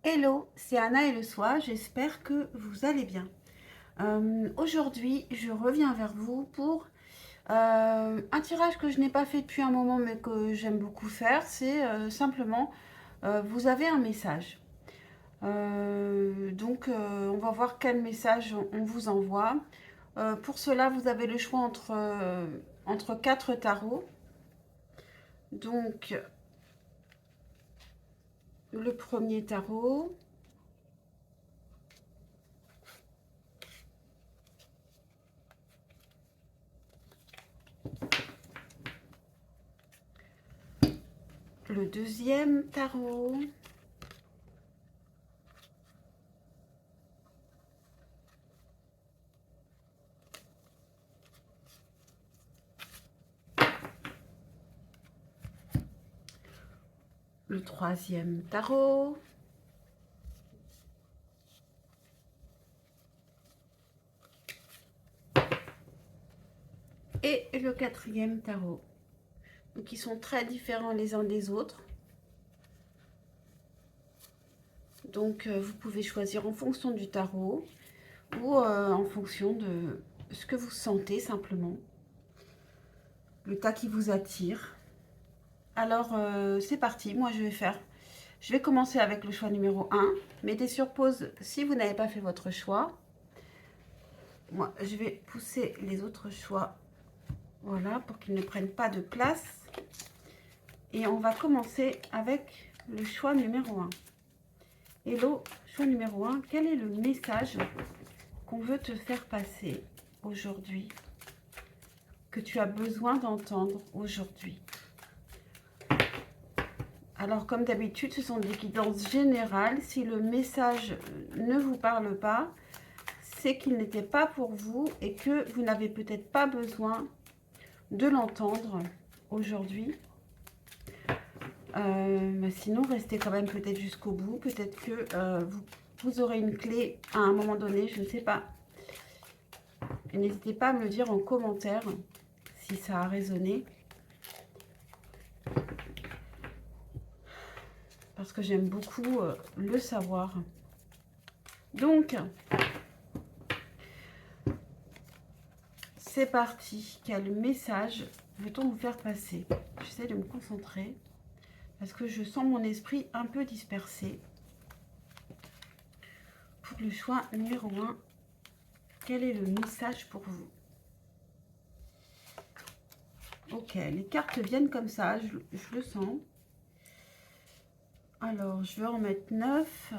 Hello, c'est Anna et le soir, j'espère que vous allez bien. Aujourd'hui, je reviens vers vous pour un tirage que je n'ai pas fait depuis un moment mais que j'aime beaucoup faire. C'est simplement, vous avez un message. On va voir quel message on vous envoie. Pour cela, vous avez le choix entre quatre tarots. Donc, le premier tarot. Le deuxième tarot. Le troisième tarot. Et le quatrième tarot. Donc ils sont très différents les uns des autres. Donc vous pouvez choisir en fonction du tarot ou en fonction de ce que vous sentez simplement. Le tas qui vous attire. Alors c'est parti, moi je vais commencer avec le choix numéro 1. Mettez sur pause si vous n'avez pas fait votre choix. Moi je vais pousser les autres choix, voilà, pour qu'ils ne prennent pas de place. Et on va commencer avec le choix numéro 1. Hello, choix numéro 1, quel est le message qu'on veut te faire passer aujourd'hui, que tu as besoin d'entendre aujourd'hui? Alors, comme d'habitude, ce sont des guidances générales. Si le message ne vous parle pas, c'est qu'il n'était pas pour vous et que vous n'avez peut-être pas besoin de l'entendre aujourd'hui. Sinon, restez quand même peut-être jusqu'au bout. Peut-être que vous aurez une clé à un moment donné, je ne sais pas. N'hésitez pas à me le dire en commentaire si ça a résonné. Parce que j'aime beaucoup le savoir. Donc, c'est parti. Quel message veut-on vous faire passer? J'essaie de me concentrer parce que je sens mon esprit un peu dispersé. Pour le choix numéro 1, quel est le message pour vous? Ok, les cartes viennent comme ça, je le sens. Alors, je vais en mettre 9.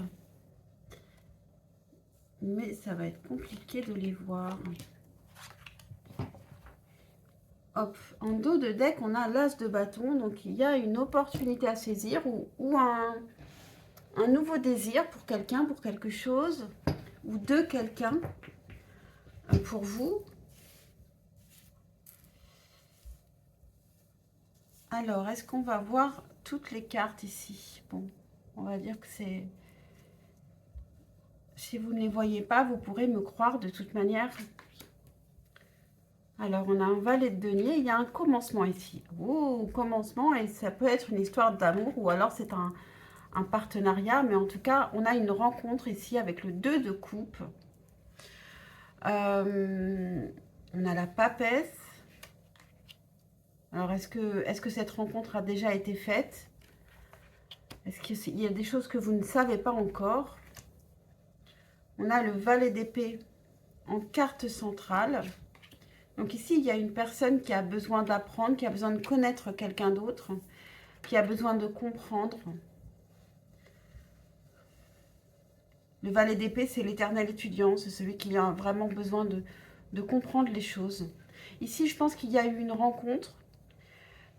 Mais ça va être compliqué de les voir. Hop, en dos de deck, on a l'as de bâton. Donc, il y a une opportunité à saisir ou un nouveau désir pour quelqu'un, pour quelque chose, ou de quelqu'un pour vous. Alors, est-ce qu'on va voir toutes les cartes ici? Bon, on va dire que c'est... Si vous ne les voyez pas, vous pourrez me croire de toute manière. Alors, on a un valet de denier. Il y a un commencement ici. Oh, commencement, et ça peut être une histoire d'amour ou alors c'est un partenariat. Mais en tout cas, on a une rencontre ici avec le 2 de coupe. On a la papesse. Alors, est-ce que cette rencontre a déjà été faite? Est-ce qu'il y a des choses que vous ne savez pas encore? On a le valet d'épée en carte centrale. Donc ici, il y a une personne qui a besoin d'apprendre, qui a besoin de connaître quelqu'un d'autre, qui a besoin de comprendre. Le valet d'épée, c'est l'éternel étudiant, c'est celui qui a vraiment besoin de comprendre les choses. Ici, je pense qu'il y a eu une rencontre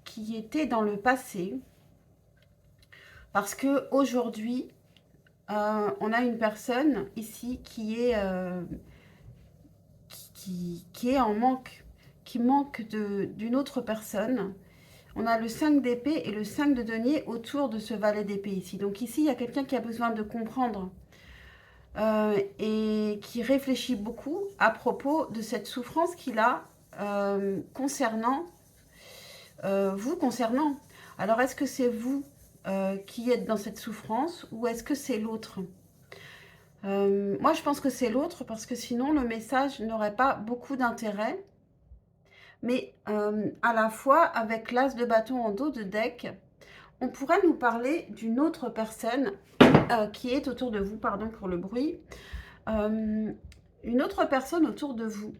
qui était dans le passé, parce que aujourd'hui, on a une personne ici qui est en manque, qui manque d'une autre personne. On a le 5 d'épée et le 5 de denier autour de ce valet d'épée ici. Donc ici, il y a quelqu'un qui a besoin de comprendre et qui réfléchit beaucoup à propos de cette souffrance qu'il a concernant vous concernant. Alors, est-ce que c'est vous qui est dans cette souffrance ou est-ce que c'est l'autre? Moi, je pense que c'est l'autre parce que sinon, le message n'aurait pas beaucoup d'intérêt. Mais à la fois, avec l'as de bâton en dos de deck, on pourrait nous parler d'une autre personne qui est autour de vous, pardon pour le bruit, une autre personne autour de vous.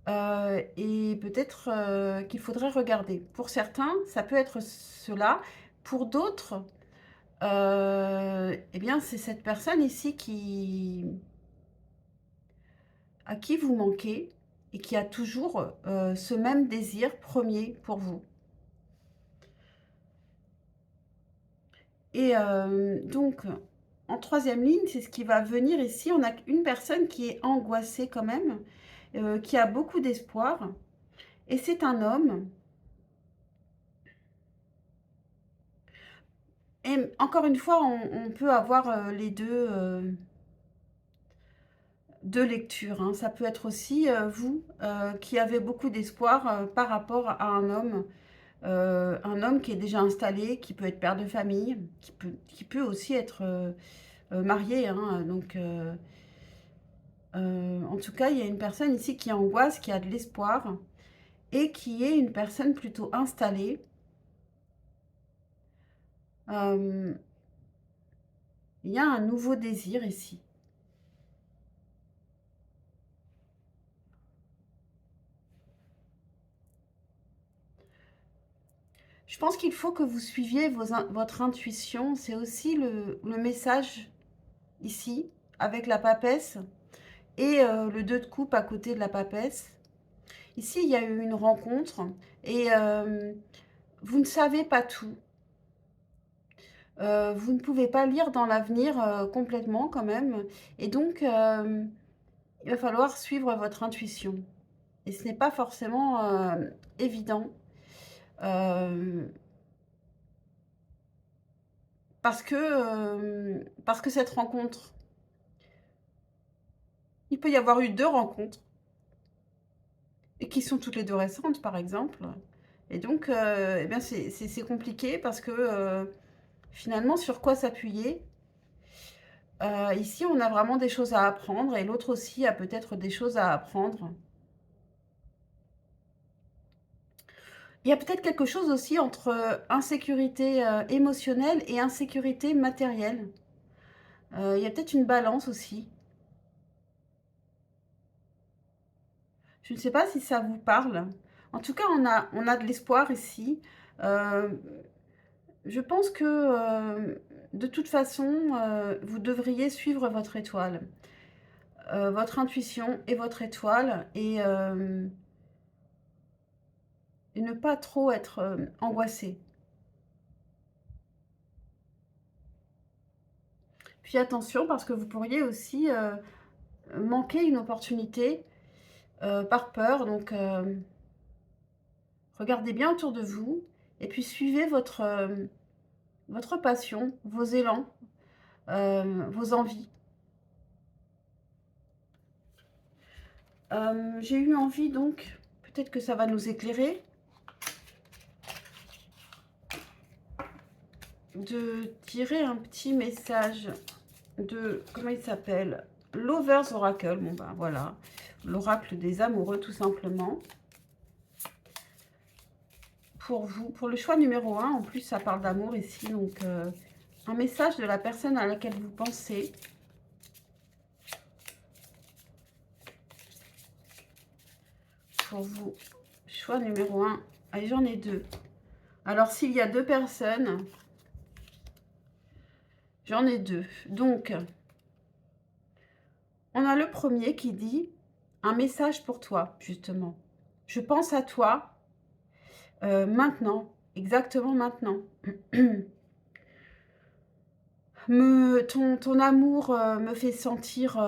Et peut-être qu'il faudrait regarder. Pour certains, ça peut être cela. Pour d'autres, eh bien, c'est cette personne ici à qui vous manquez et qui a toujours ce même désir premier pour vous. Et donc, en troisième ligne, c'est ce qui va venir ici. On a une personne qui est angoissée quand même, qui a beaucoup d'espoir. Et c'est un homme. Et encore une fois, on peut avoir les deux lectures, hein. Ça peut être aussi vous qui avez beaucoup d'espoir par rapport à un homme qui est déjà installé, qui peut être père de famille, qui peut aussi être marié, hein. Donc, en tout cas, il y a une personne ici qui angoisse, qui a de l'espoir et qui est une personne plutôt installée. Il y a un nouveau désir ici. Je pense qu'il faut que vous suiviez votre intuition. C'est aussi le message ici, avec la papesse et le 2 de coupe à côté de la papesse. Ici, il y a eu une rencontre et vous ne savez pas tout. Vous ne pouvez pas lire dans l'avenir complètement quand même. Et donc, il va falloir suivre votre intuition. Et ce n'est pas forcément évident. Parce que cette rencontre, il peut y avoir eu 2 rencontres, et qui sont toutes les 2 récentes, par exemple. Et donc, eh bien, c'est compliqué parce que finalement, sur quoi s'appuyer? Ici, on a vraiment des choses à apprendre et l'autre aussi a peut-être des choses à apprendre. Il y a peut-être quelque chose aussi entre insécurité émotionnelle et insécurité matérielle. Il y a peut-être une balance aussi. Je ne sais pas si ça vous parle. En tout cas, on a de l'espoir ici. Euh, je pense que de toute façon, vous devriez suivre votre étoile, votre intuition et votre étoile, et ne pas trop être angoissé. Puis attention, parce que vous pourriez aussi manquer une opportunité par peur. Donc, regardez bien autour de vous et puis suivez votre passion, vos élans, vos envies. J'ai eu envie donc, peut-être que ça va nous éclairer, de tirer un petit message de, comment il s'appelle? Lover's Oracle. Bon ben voilà, l'oracle des amoureux tout simplement. Pour vous, pour le choix numéro 1, en plus ça parle d'amour ici, donc un message de la personne à laquelle vous pensez. Pour vous, choix numéro 1, allez, j'en ai 2. Alors s'il y a 2 personnes, j'en ai 2. Donc, on a le premier qui dit un message pour toi, justement. Je pense à toi maintenant, exactement maintenant. Ton amour me fait sentir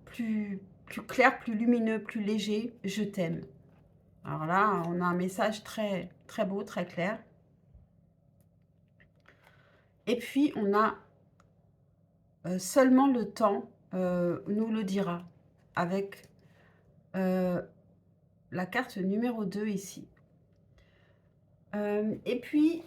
plus clair, plus lumineux, plus léger. Je t'aime. Alors là, on a un message très, très beau, très clair. Et puis, on a seulement le temps nous le dira avec la carte numéro 2 ici. Et puis,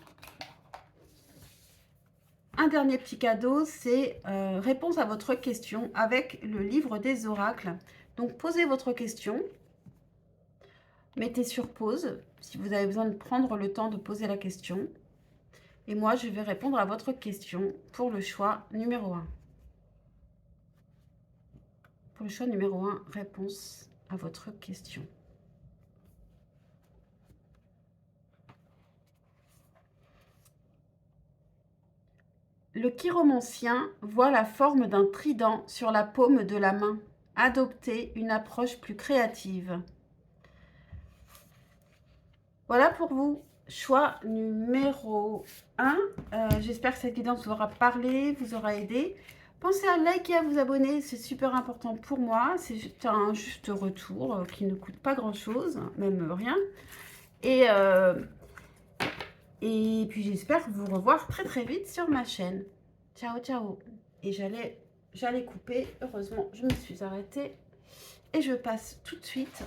un dernier petit cadeau, c'est réponse à votre question avec le livre des oracles. Donc, posez votre question. Mettez sur pause si vous avez besoin de prendre le temps de poser la question. Et moi, je vais répondre à votre question pour le choix numéro 1. Pour le choix numéro 1, réponse à votre question. Le chiromancien voit la forme d'un trident sur la paume de la main. Adoptez une approche plus créative. Voilà pour vous. Choix numéro 1. J'espère que cette vidéo vous aura parlé, vous aura aidé. Pensez à liker et à vous abonner, c'est super important pour moi. C'est un juste retour qui ne coûte pas grand-chose, même rien. Et puis j'espère vous revoir très très vite sur ma chaîne. Ciao, ciao. Et j'allais couper. Heureusement, je me suis arrêtée. Et je passe tout de suite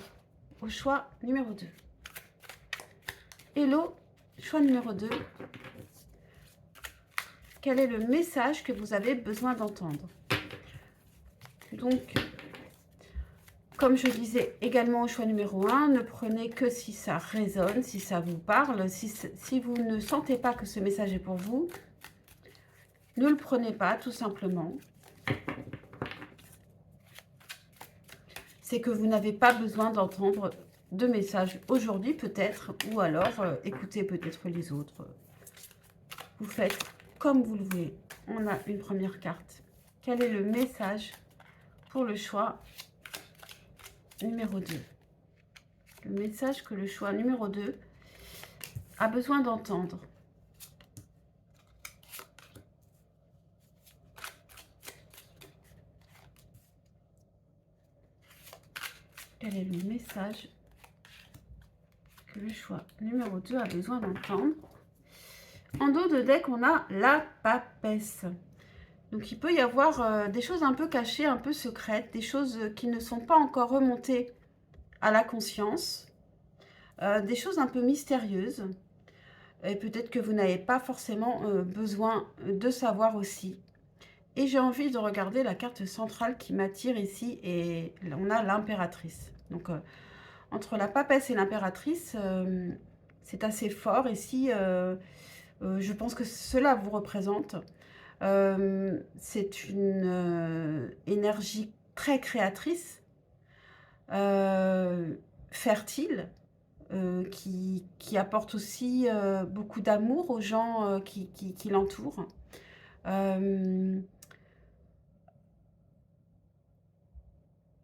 au choix numéro 2. Hello, choix numéro 2. Quel est le message que vous avez besoin d'entendre? Donc, comme je disais également au choix numéro 1, ne prenez que si ça résonne, si ça vous parle. Si vous ne sentez pas que ce message est pour vous, ne le prenez pas, tout simplement. C'est que vous n'avez pas besoin d'entendre de message aujourd'hui, peut-être, ou alors écoutez peut-être les autres. Vous faites comme vous le voulez. On a une première carte. Quel est le message pour le choix numéro 2? Le message que le choix numéro 2 a besoin d'entendre. Quel est le message que le choix numéro 2 a besoin d'entendre? En dos de deck, on a la papesse. Donc, il peut y avoir des choses un peu cachées, un peu secrètes, des choses qui ne sont pas encore remontées à la conscience, des choses un peu mystérieuses. Et peut-être que vous n'avez pas forcément besoin de savoir aussi. Et j'ai envie de regarder la carte centrale qui m'attire ici. Et on a l'impératrice. Donc, entre la papesse et l'impératrice, c'est assez fort. Ici, je pense que cela vous représente. C'est une énergie très créatrice, fertile, qui apporte aussi beaucoup d'amour aux gens qui l'entourent.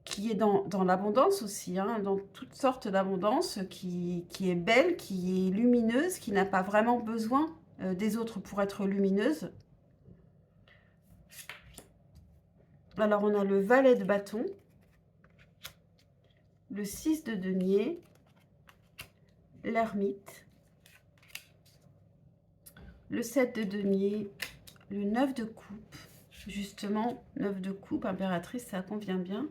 Qui est dans l'abondance aussi, hein, dans toutes sortes d'abondance, qui est belle, qui est lumineuse, qui n'a pas vraiment besoin des autres pour être lumineuse. Alors, on a le valet de bâton, le 6 de denier, l'ermite, le 7 de denier, le 9 de coupe, justement, 9 de coupe, impératrice, ça convient bien.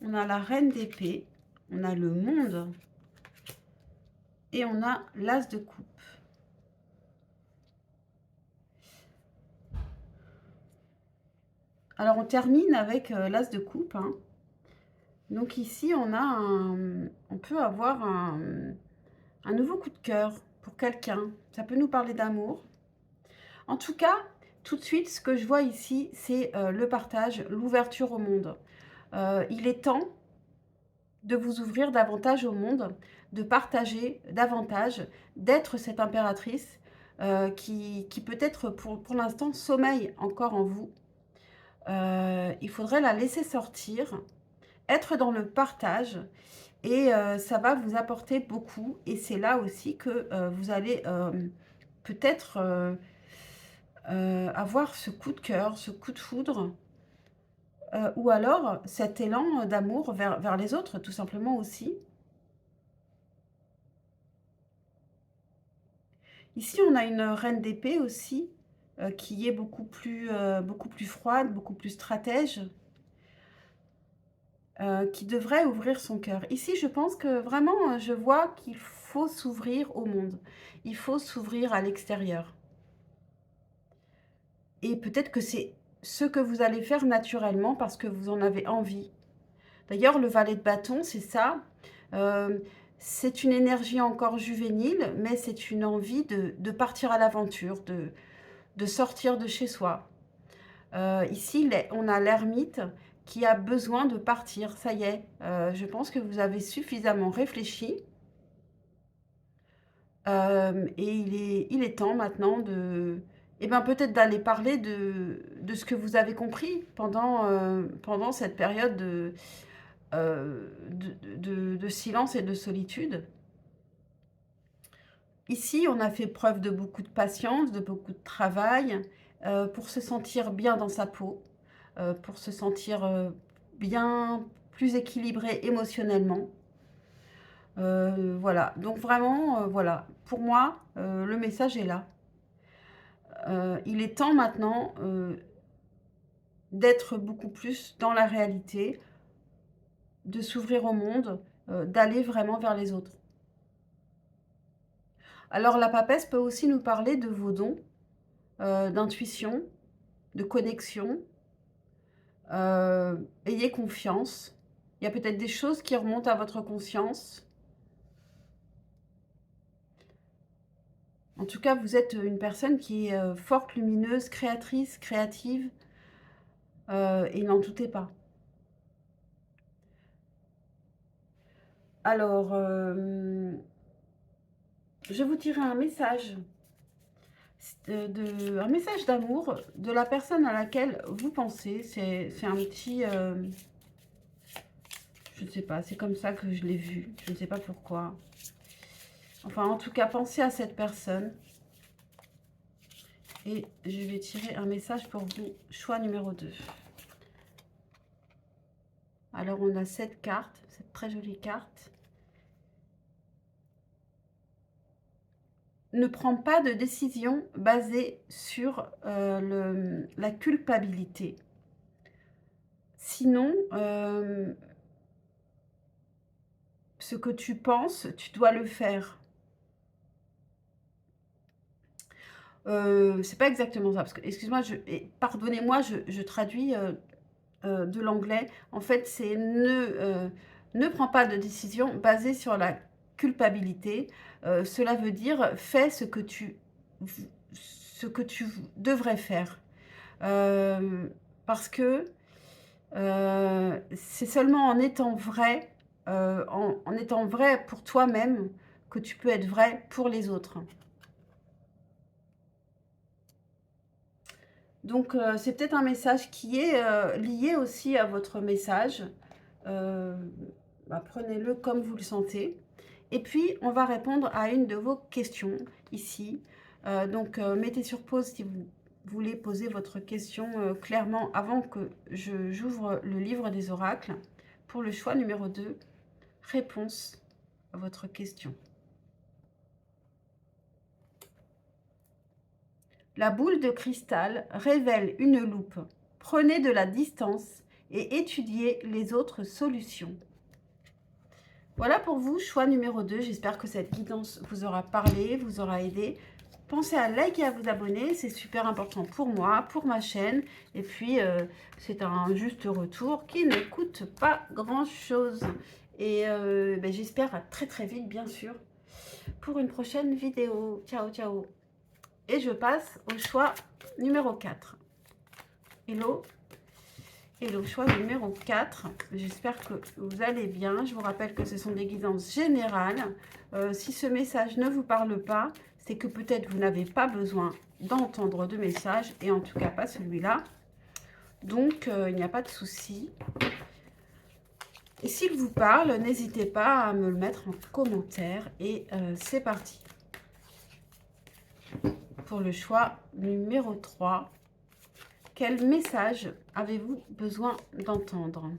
On a la reine d'épée, on a le monde et on a l'as de coupe. Alors, on termine avec l'as de coupe, hein. Donc ici, on peut avoir un nouveau coup de cœur pour quelqu'un. Ça peut nous parler d'amour. En tout cas, tout de suite, ce que je vois ici, c'est le partage, l'ouverture au monde. Il est temps de vous ouvrir davantage au monde, de partager davantage, d'être cette impératrice qui peut-être pour l'instant sommeille encore en vous. Il faudrait la laisser sortir, être dans le partage et ça va vous apporter beaucoup. Et c'est là aussi que vous allez peut-être avoir ce coup de cœur, ce coup de foudre ou alors cet élan d'amour vers les autres, tout simplement aussi. Ici, on a une reine d'épée aussi, qui est beaucoup plus froide, beaucoup plus stratège, qui devrait ouvrir son cœur. Ici, je pense que vraiment, je vois qu'il faut s'ouvrir au monde. Il faut s'ouvrir à l'extérieur. Et peut-être que c'est ce que vous allez faire naturellement parce que vous en avez envie. D'ailleurs, le valet de bâton, c'est ça. Euh, c'est une énergie encore juvénile, mais c'est une envie de partir à l'aventure, de sortir de chez soi. Ici, on a l'ermite qui a besoin de partir. Ça y est, je pense que vous avez suffisamment réfléchi. Et il est temps maintenant eh ben, peut-être d'aller parler de ce que vous avez compris pendant cette période de silence et de solitude. Ici, on a fait preuve de beaucoup de patience, de beaucoup de travail pour se sentir bien dans sa peau, pour se sentir bien plus équilibré émotionnellement. Voilà, donc vraiment, voilà, pour moi, le message est là. Il est temps maintenant d'être beaucoup plus dans la réalité, de s'ouvrir au monde, d'aller vraiment vers les autres. Alors la papesse peut aussi nous parler de vos dons, d'intuition, de connexion. Ayez confiance. Il y a peut-être des choses qui remontent à votre conscience. En tout cas, vous êtes une personne qui est forte, lumineuse, créatrice, créative, et n'en doutez pas. Alors, je vous dirai un message, un message d'amour de la personne à laquelle vous pensez. C'est un petit... je ne sais pas, c'est comme ça que je l'ai vu. Je ne sais pas pourquoi. Enfin, en tout cas, pensez à cette personne. Et je vais tirer un message pour vous. Choix numéro 2. Alors, on a cette carte, cette très jolie carte. Ne prends pas de décision basée sur la culpabilité. Sinon, ce que tu penses, tu dois le faire. C'est pas exactement ça, parce que, excuse-moi, pardonnez-moi, je traduis de l'anglais. En fait, c'est ne prends pas de décision basée sur la culpabilité. Cela veut dire fais ce que tu devrais faire. Parce que c'est seulement en étant vrai, en étant vrai pour toi-même, que tu peux être vrai pour les autres. Donc, c'est peut-être un message qui est lié aussi à votre message. Euh, Prenez-le comme vous le sentez. Et puis, on va répondre à une de vos questions ici. Donc, mettez sur pause si vous voulez poser votre question clairement avant que j'ouvre le livre des oracles pour le choix numéro 2, réponse à votre question. La boule de cristal révèle une loupe. Prenez de la distance et étudiez les autres solutions. Voilà pour vous, choix numéro 2. J'espère que cette guidance vous aura parlé, vous aura aidé. Pensez à liker et à vous abonner, c'est super important pour moi, pour ma chaîne. Et puis, c'est un juste retour qui ne coûte pas grand-chose. Et j'espère à très très vite, bien sûr, pour une prochaine vidéo. Ciao, ciao. Et je passe au choix numéro 4. Hello. Et le choix numéro 4, j'espère que vous allez bien. Je vous rappelle que ce sont des guidances générales. Si ce message ne vous parle pas, c'est que peut-être vous n'avez pas besoin d'entendre de message, et en tout cas pas celui-là. Donc, il n'y a pas de souci. Et s'il vous parle, n'hésitez pas à me le mettre en commentaire. Et c'est parti. Pour le choix numéro 3. Quel message avez-vous besoin d'entendre?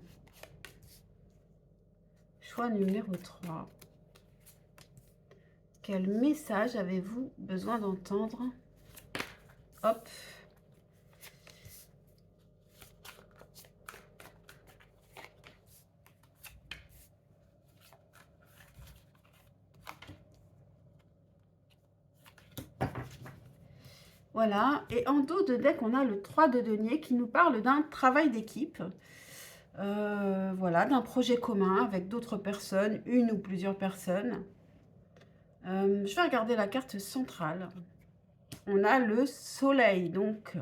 Choix numéro 3. Quel message avez-vous besoin d'entendre? Hop. Voilà, et en dos de deck, on a le 3 de denier qui nous parle d'un travail d'équipe. Voilà, d'un projet commun avec d'autres personnes, une ou plusieurs personnes. Je vais regarder la carte centrale. On a le soleil, donc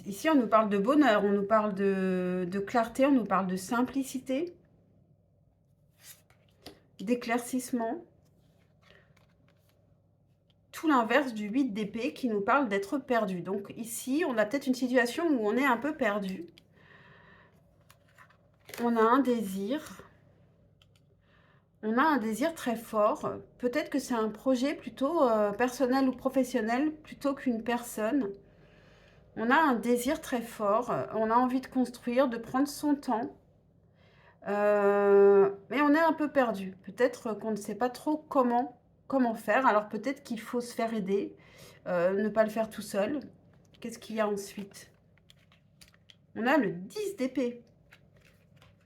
ici on nous parle de bonheur, on nous parle de clarté, on nous parle de simplicité, d'éclaircissement. Tout l'inverse du 8 d'épée qui nous parle d'être perdu. Donc ici, on a peut-être une situation où on est un peu perdu. On a un désir. On a un désir très fort. Peut-être que c'est un projet plutôt personnel ou professionnel plutôt qu'une personne. On a un désir très fort. On a envie de construire, de prendre son temps. Mais on est un peu perdu. Peut-être qu'on ne sait pas trop comment faire. Alors peut-être qu'il faut se faire aider, ne pas le faire tout seul. Qu'est-ce qu'il y a ensuite? On a le 10 d'épée.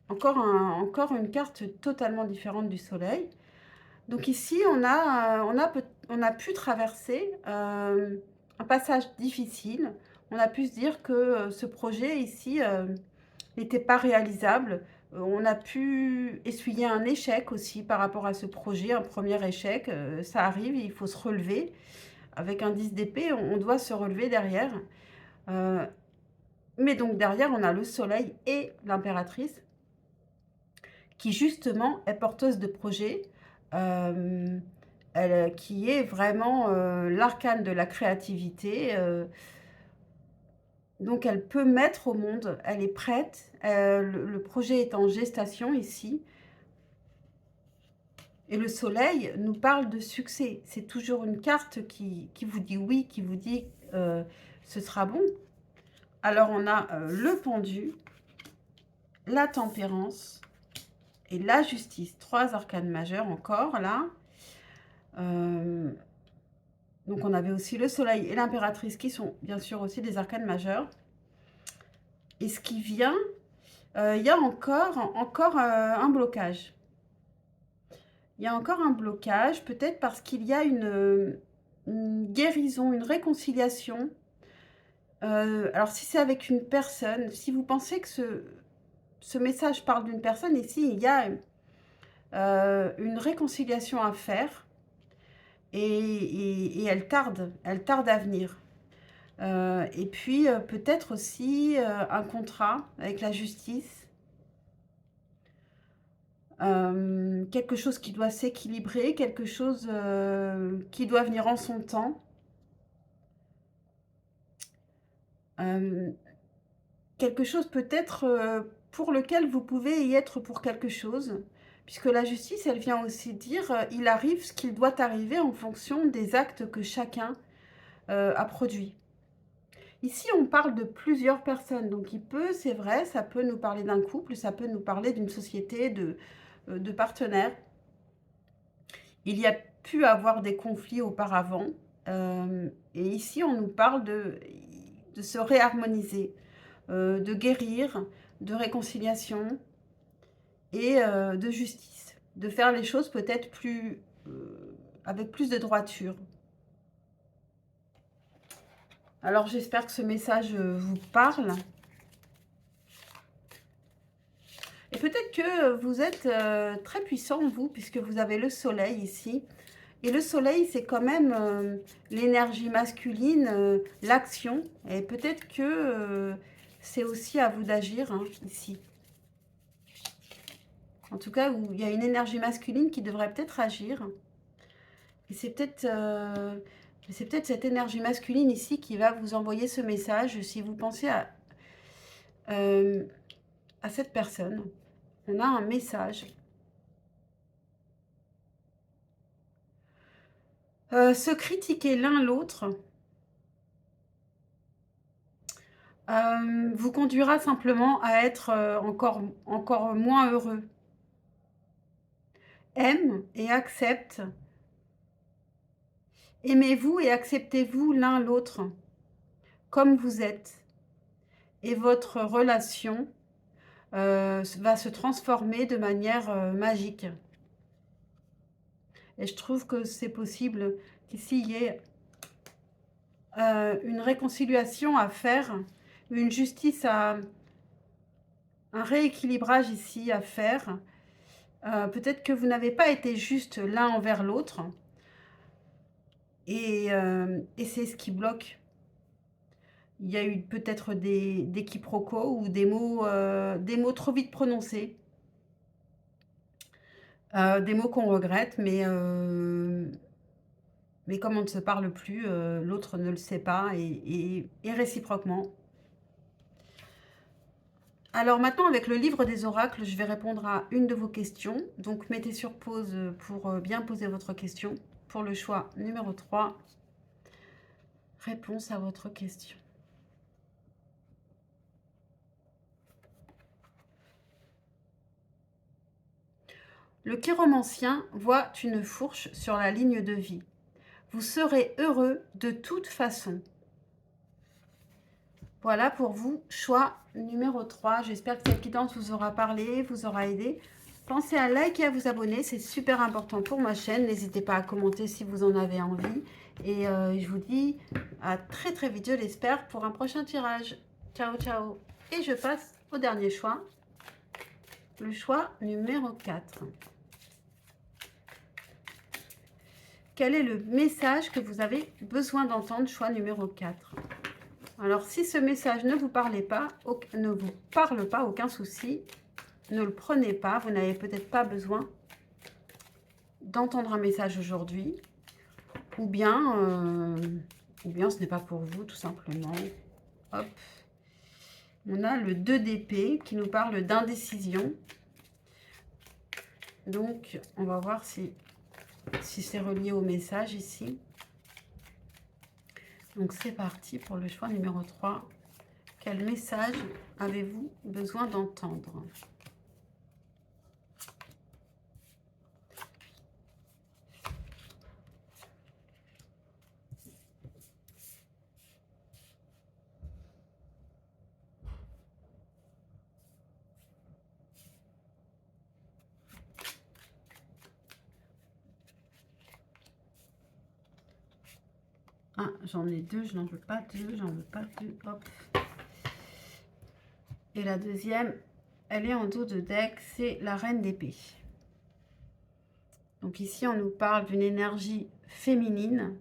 Encore une carte totalement différente du soleil. Donc ici, on a pu traverser un passage difficile. On a pu se dire que ce projet ici n'était pas réalisable. On a pu essuyer un échec aussi par rapport à ce projet, un premier échec. Ça arrive, il faut se relever. Avec un 10 d'épée, on doit se relever derrière. Mais donc derrière, on a le soleil et l'impératrice qui justement est porteuse de projet, qui est vraiment l'arcane de la créativité. Donc elle peut mettre au monde, elle est prête, le projet est en gestation ici. Et le soleil nous parle de succès. C'est toujours une carte qui vous dit oui, qui vous dit ce sera bon. Alors on a le pendu, la tempérance et la justice. 3 arcanes majeures encore là. Donc on avait aussi le soleil et l'impératrice qui sont bien sûr aussi des arcanes majeures. Et ce qui vient, il y a encore un blocage. Il y a encore un blocage, peut-être parce qu'il y a une guérison, une réconciliation. Alors si c'est avec une personne, si vous pensez que ce message parle d'une personne, ici il y a une réconciliation à faire et elle tarde à venir. Et puis peut-être aussi un contrat avec la justice. Quelque chose qui doit s'équilibrer, quelque chose qui doit venir en son temps. Quelque chose peut-être pour lequel vous pouvez y être pour quelque chose. Puisque la justice, elle vient aussi dire il arrive ce qu'il doit arriver en fonction des actes que chacun a produits. Ici, on parle de plusieurs personnes. Donc, c'est vrai, ça peut nous parler d'un couple, ça peut nous parler d'une société, de partenaires. Il y a pu avoir des conflits auparavant. Et ici, on nous parle de se réharmoniser, de guérir, de réconciliation et de justice. De faire les choses peut-être avec plus de droiture. Alors, j'espère que ce message vous parle. Et peut-être que vous êtes très puissant, vous, puisque vous avez le soleil ici. Et le soleil, c'est quand même l'énergie masculine, l'action. Et peut-être que c'est aussi à vous d'agir ici. En tout cas, où il y a une énergie masculine qui devrait peut-être agir. Et c'est peut-être cette énergie masculine ici qui va vous envoyer ce message si vous pensez à cette personne. On a un message. Se critiquer l'un l'autre vous conduira simplement à être encore moins heureux. Aime et accepte. Aimez-vous et acceptez-vous l'un l'autre comme vous êtes. Et votre relation va se transformer de manière magique. Et je trouve que c'est possible qu'ici, il y ait une réconciliation à faire, une justice à... un rééquilibrage ici à faire. Peut-être que vous n'avez pas été juste l'un envers l'autre. Et c'est ce qui bloque. Il y a eu peut-être des quiproquos ou des mots trop vite prononcés. Des mots qu'on regrette, mais comme on ne se parle plus, l'autre ne le sait pas et réciproquement. Alors maintenant, avec le livre des oracles, je vais répondre à une de vos questions. Donc mettez sur pause pour bien poser votre question. Pour le choix numéro 3, réponse à votre question. Le chiromancien voit une fourche sur la ligne de vie. Vous serez heureux de toute façon. Voilà pour vous, choix numéro 3. J'espère que cette guidance vous aura parlé, vous aura aidé. Pensez à liker et à vous abonner, c'est super important pour ma chaîne. N'hésitez pas à commenter si vous en avez envie. Et je vous dis à très très vite, je l'espère, pour un prochain tirage. Ciao, ciao. Et je passe au dernier choix, le choix numéro 4. Quel est le message que vous avez besoin d'entendre, choix numéro 4? Alors, si ce message ne vous parle pas, aucun souci, ne le prenez pas. Vous n'avez peut-être pas besoin d'entendre un message aujourd'hui. Ou bien ce n'est pas pour vous, tout simplement. Hop. On a le 2 d'épée qui nous parle d'indécision. Donc, on va voir si c'est relié au message ici. Donc, c'est parti pour le choix numéro 3. Quel message avez-vous besoin d'entendre ? Ah, j'en ai 2, je n'en veux pas 2, j'en veux pas 2, hop. Et la deuxième, elle est en dos de deck, c'est la reine d'épée. Donc ici, on nous parle d'une énergie féminine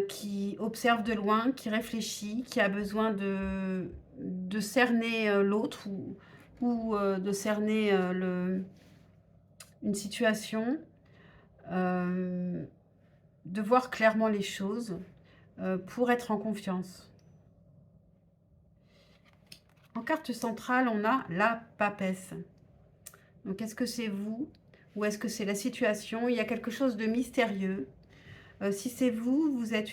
qui observe de loin, qui réfléchit, qui a besoin de cerner l'autre ou de cerner une situation, de voir clairement les choses pour être en confiance. En carte centrale, on a la papesse. Donc, est-ce que c'est vous ou est-ce que c'est la situation? Il y a quelque chose de mystérieux. Si c'est vous, vous êtes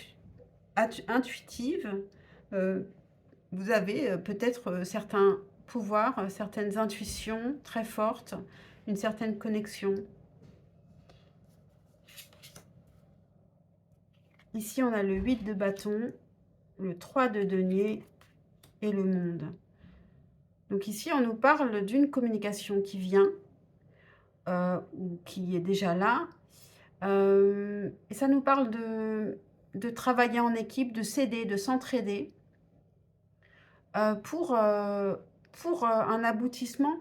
intuitive. Vous avez peut-être certains pouvoirs, certaines intuitions très fortes, une certaine connexion. Ici, on a le 8 de bâton, le 3 de denier et le monde. Donc ici, on nous parle d'une communication qui vient ou qui est déjà là. Et ça nous parle de travailler en équipe, de s'aider, de s'entraider pour un aboutissement,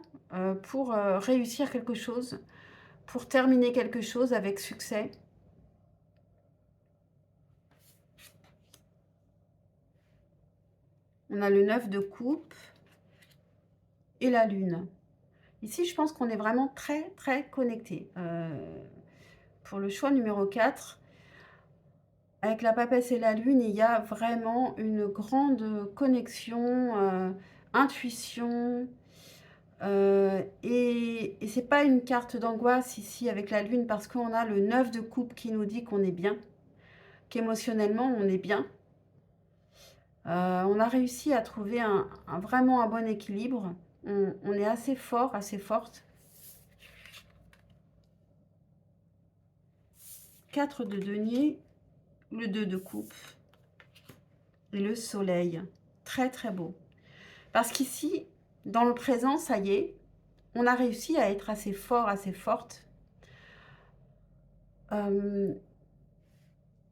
pour réussir quelque chose, pour terminer quelque chose avec succès. On a le 9 de coupe et la lune. Ici, je pense qu'on est vraiment très, très connectés. Pour le choix numéro 4, avec la papesse et la lune, il y a vraiment une grande connexion, intuition. Et ce n'est pas une carte d'angoisse ici avec la lune parce qu'on a le 9 de coupe qui nous dit qu'on est bien, qu'émotionnellement, on est bien. On a réussi à trouver vraiment un bon équilibre. On est assez fort, assez forte. 4 de denier, le 2 de coupe et le soleil. Très, très beau. Parce qu'ici, dans le présent, ça y est, on a réussi à être assez fort, assez forte.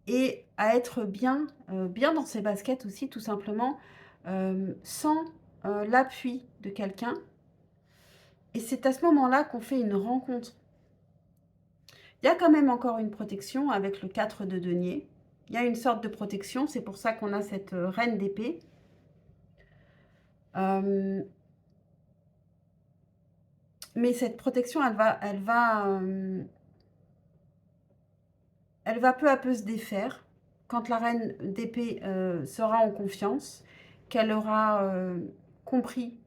et à être bien, bien dans ses baskets aussi, tout simplement, sans l'appui de quelqu'un. Et c'est à ce moment-là qu'on fait une rencontre. Il y a quand même encore une protection avec le 4 de denier. Il y a une sorte de protection, c'est pour ça qu'on a cette reine d'épée. Mais cette protection, elle va peu à peu se défaire quand la reine d'épée sera en confiance, qu'elle aura compris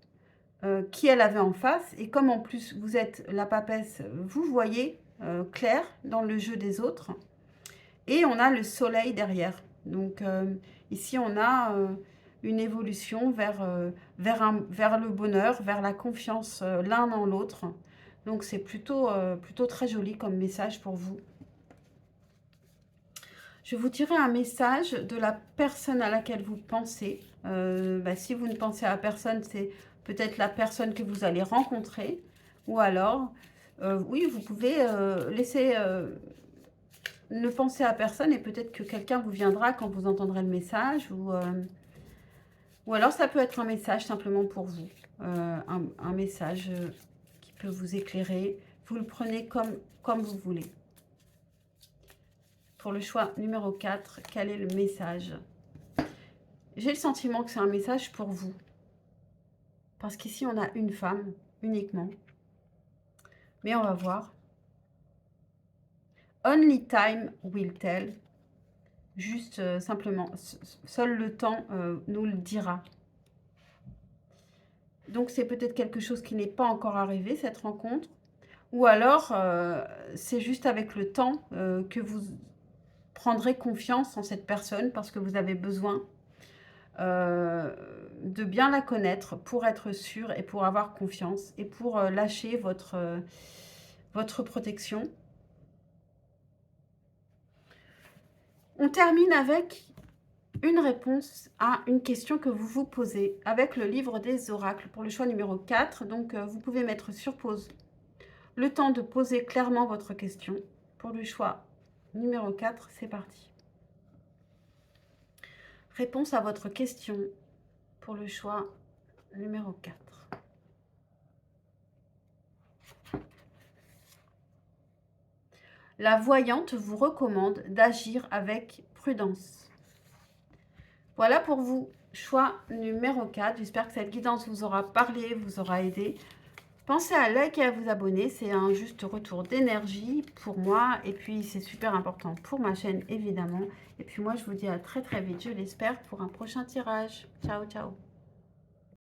qui elle avait en face. Et comme en plus vous êtes la papesse, vous voyez clair dans le jeu des autres. Et on a le soleil derrière. Donc ici, on a une évolution vers le bonheur, vers la confiance l'un dans l'autre. Donc c'est plutôt très joli comme message pour vous. Je vais vous tirer un message de la personne à laquelle vous pensez. Si vous ne pensez à personne, c'est peut-être la personne que vous allez rencontrer. Ou alors, oui, vous pouvez laisser ne pensez à personne et peut-être que quelqu'un vous viendra quand vous entendrez le message. Ou alors, ça peut être un message simplement pour vous. Un message qui peut vous éclairer. Vous le prenez comme vous voulez. Pour le choix numéro 4, quel est le message? J'ai le sentiment que c'est un message pour vous. Parce qu'ici, on a une femme uniquement. Mais on va voir. Only time will tell. Juste simplement, seul le temps nous le dira. Donc, c'est peut-être quelque chose qui n'est pas encore arrivé, cette rencontre. Ou alors, c'est juste avec le temps que vous prendrez confiance en cette personne parce que vous avez besoin de bien la connaître pour être sûr et pour avoir confiance et pour lâcher votre protection. On termine avec une réponse à une question que vous vous posez avec le livre des oracles pour le choix numéro 4. Donc, vous pouvez mettre sur pause le temps de poser clairement votre question. Pour le choix numéro 4, c'est parti. Réponse à votre question pour le choix numéro 4. La voyante vous recommande d'agir avec prudence. Voilà pour vous, choix numéro 4. J'espère que cette guidance vous aura parlé, vous aura aidé. Pensez à liker et à vous abonner, c'est un juste retour d'énergie pour moi. Et puis, c'est super important pour ma chaîne, évidemment. Et puis, moi, je vous dis à très, très vite, je l'espère, pour un prochain tirage. Ciao, ciao.